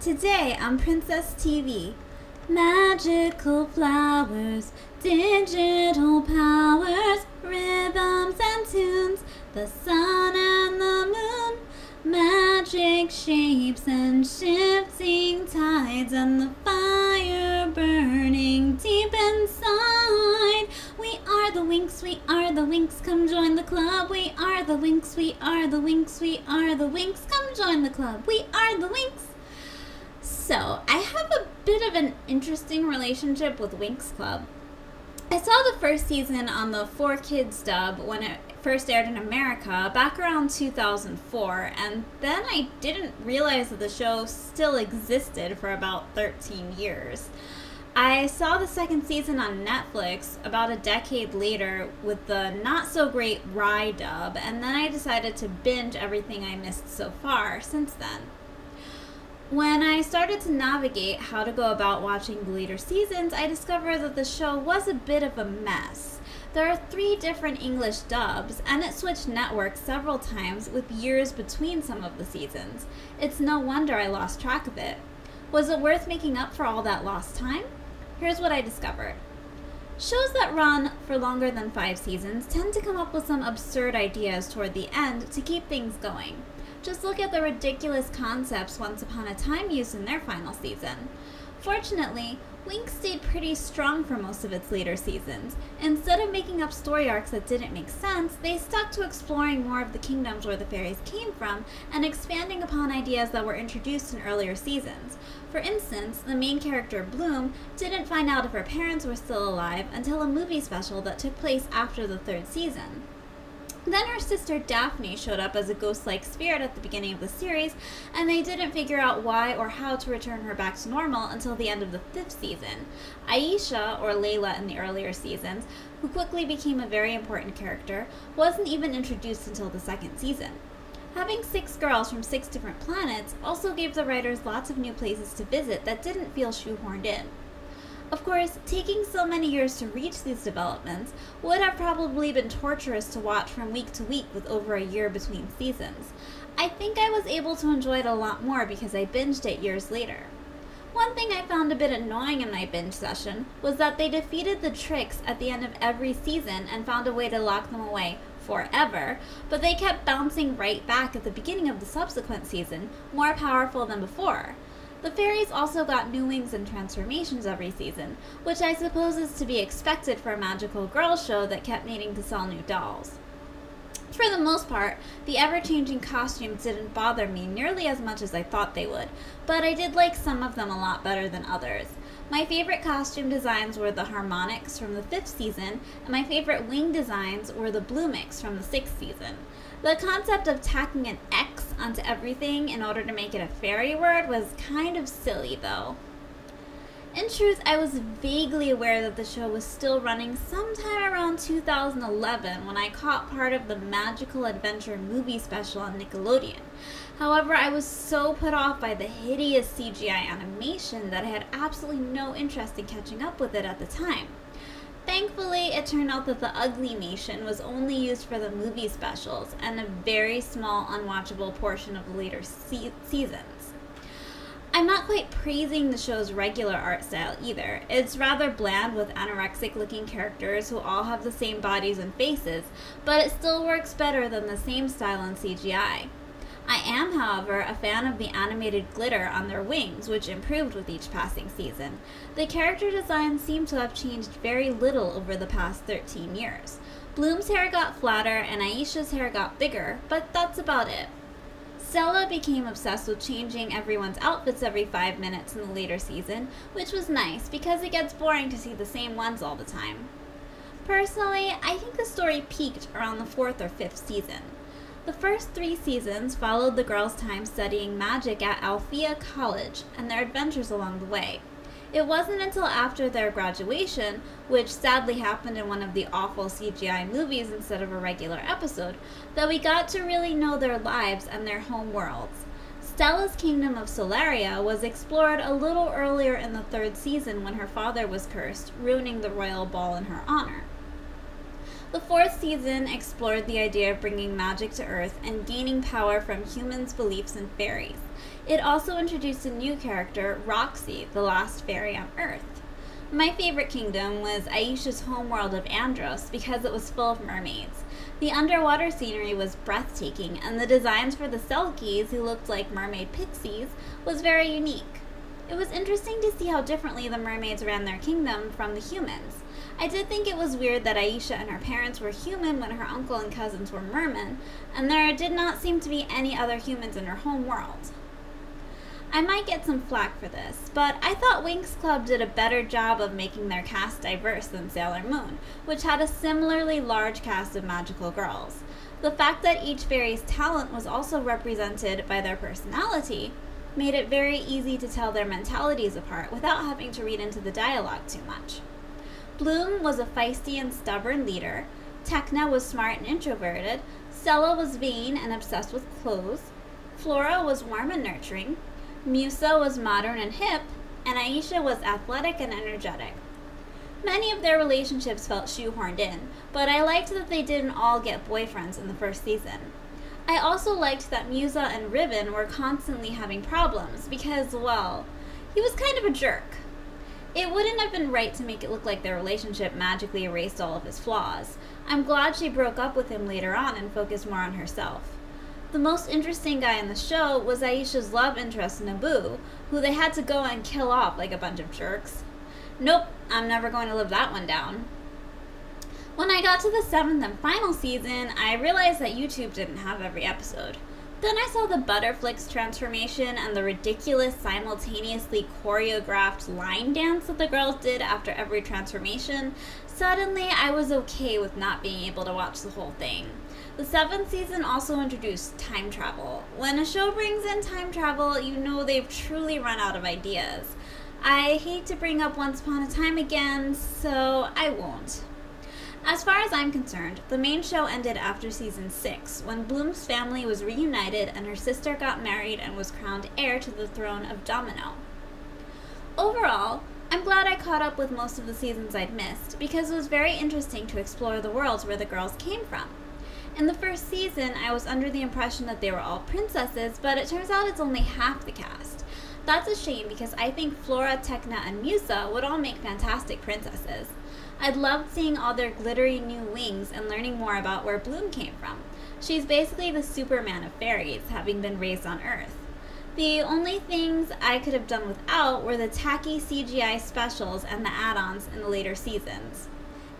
Today on Princess TV, magical flowers, digital powers, rhythms and tunes, the sun and the moon, magic shapes and shifting tides, and the fire burning deep inside. We are the Winx, we are the Winx, come join the club. We are the Winx, we are the Winx, we are the Winx, come join the club. We are the Winx. So, I have a bit of an interesting relationship with Winx Club. I saw the first season on the 4Kids dub when it first aired in America back around 2004, and then I didn't realize that the show still existed for about 13 years. I saw the second season on Netflix about a decade later with the not-so-great Rye dub, and then I decided to binge everything I missed so far since then. When I started to navigate how to go about watching the later seasons, I discovered that the show was a bit of a mess. There are 3 different English dubs, and it switched networks several times with years between some of the seasons. It's no wonder I lost track of it. Was it worth making up for all that lost time? Here's what I discovered. Shows that run for longer than 5 seasons tend to come up with some absurd ideas toward the end to keep things going. Just look at the ridiculous concepts Once Upon a Time used in their final season. Fortunately, Winx stayed pretty strong for most of its later seasons. Instead of making up story arcs that didn't make sense, they stuck to exploring more of the kingdoms where the fairies came from and expanding upon ideas that were introduced in earlier seasons. For instance, the main character, Bloom, didn't find out if her parents were still alive until a movie special that took place after the 3rd season. Then her sister Daphne showed up as a ghost-like spirit at the beginning of the series, and they didn't figure out why or how to return her back to normal until the end of the 5th season. Aisha, or Layla in the earlier seasons, who quickly became a very important character, wasn't even introduced until the 2nd season. Having 6 girls from 6 different planets also gave the writers lots of new places to visit that didn't feel shoehorned in. Of course, taking so many years to reach these developments would have probably been torturous to watch from week to week with over a year between seasons. I think I was able to enjoy it a lot more because I binged it years later. One thing I found a bit annoying in my binge session was that they defeated the tricks at the end of every season and found a way to lock them away forever, but they kept bouncing right back at the beginning of the subsequent season, more powerful than before. The fairies also got new wings and transformations every season, which I suppose is to be expected for a magical girl show that kept needing to sell new dolls. For the most part, the ever-changing costumes didn't bother me nearly as much as I thought they would, but I did like some of them a lot better than others. My favorite costume designs were the harmonics from the 5th season, and my favorite wing designs were the Bloomix from the 6th season. The concept of tacking an X onto everything in order to make it a fairy word was kind of silly, though. In truth, I was vaguely aware that the show was still running sometime around 2011 when I caught part of the Magical Adventure movie special on Nickelodeon. However, I was so put off by the hideous CGI animation that I had absolutely no interest in catching up with it at the time. Thankfully, it turned out that the Uglymation was only used for the movie specials and a very small unwatchable portion of the later seasons. I'm not quite praising the show's regular art style either. It's rather bland with anorexic-looking characters who all have the same bodies and faces, but it still works better than the same style in CGI. I am, however, a fan of the animated glitter on their wings, which improved with each passing season. The character designs seem to have changed very little over the past 13 years. Bloom's hair got flatter and Aisha's hair got bigger, but that's about it. Stella became obsessed with changing everyone's outfits every 5 minutes in the later season, which was nice because it gets boring to see the same ones all the time. Personally, I think the story peaked around the 4th or 5th season. The first 3 seasons followed the girls' time studying magic at Althea College and their adventures along the way. It wasn't until after their graduation, which sadly happened in one of the awful CGI movies instead of a regular episode, that we got to really know their lives and their home worlds. Stella's kingdom of Solaria was explored a little earlier in the 3rd season when her father was cursed, ruining the royal ball in her honor. The fourth season explored the idea of bringing magic to Earth and gaining power from humans' beliefs in fairies. It also introduced a new character, Roxy, the last fairy on Earth. My favorite kingdom was Aisha's homeworld of Andros because it was full of mermaids. The underwater scenery was breathtaking, and the designs for the Selkies, who looked like mermaid pixies, was very unique. It was interesting to see how differently the mermaids ran their kingdom from the humans. I did think it was weird that Aisha and her parents were human when her uncle and cousins were mermen, and there did not seem to be any other humans in her home world. I might get some flack for this, but I thought Winx Club did a better job of making their cast diverse than Sailor Moon, which had a similarly large cast of magical girls. The fact that each fairy's talent was also represented by their personality made it very easy to tell their mentalities apart without having to read into the dialogue too much. Bloom was a feisty and stubborn leader, Tecna was smart and introverted, Stella was vain and obsessed with clothes, Flora was warm and nurturing, Musa was modern and hip, and Aisha was athletic and energetic. Many of their relationships felt shoehorned in, but I liked that they didn't all get boyfriends in the first season. I also liked that Musa and Ribbon were constantly having problems because, well, he was kind of a jerk. It wouldn't have been right to make it look like their relationship magically erased all of his flaws. I'm glad she broke up with him later on and focused more on herself. The most interesting guy in the show was Aisha's love interest, Naboo, who they had to go and kill off like a bunch of jerks. Nope, I'm never going to live that one down. When I got to the 7th and final season, I realized that YouTube didn't have every episode. Then I saw the Butterflix transformation and the ridiculous simultaneously choreographed line dance that the girls did after every transformation. Suddenly, I was okay with not being able to watch the whole thing. The 7th season also introduced time travel. When a show brings in time travel, you know they've truly run out of ideas. I hate to bring up Once Upon a Time again, so I won't. As far as I'm concerned, the main show ended after season 6, when Bloom's family was reunited and her sister got married and was crowned heir to the throne of Domino. Overall, I'm glad I caught up with most of the seasons I'd missed, because it was very interesting to explore the worlds where the girls came from. In the first season, I was under the impression that they were all princesses, but it turns out it's only half the cast. That's a shame because I think Flora, Tecna, and Musa would all make fantastic princesses. I'd loved seeing all their glittery new wings and learning more about where Bloom came from. She's basically the Superman of fairies, having been raised on Earth. The only things I could have done without were the tacky CGI specials and the add-ons in the later seasons.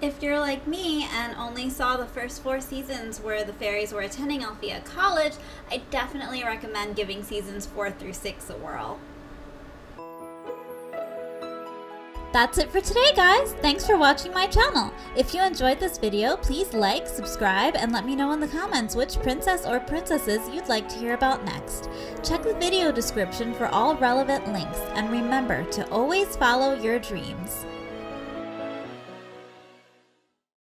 If you're like me and only saw the first 4 seasons where the fairies were attending Althea College, I definitely recommend giving seasons 4 through 6 a whirl. That's it for today, guys! Thanks for watching my channel! If you enjoyed this video, please like, subscribe, and let me know in the comments which princess or princesses you'd like to hear about next. Check the video description for all relevant links, and remember to always follow your dreams.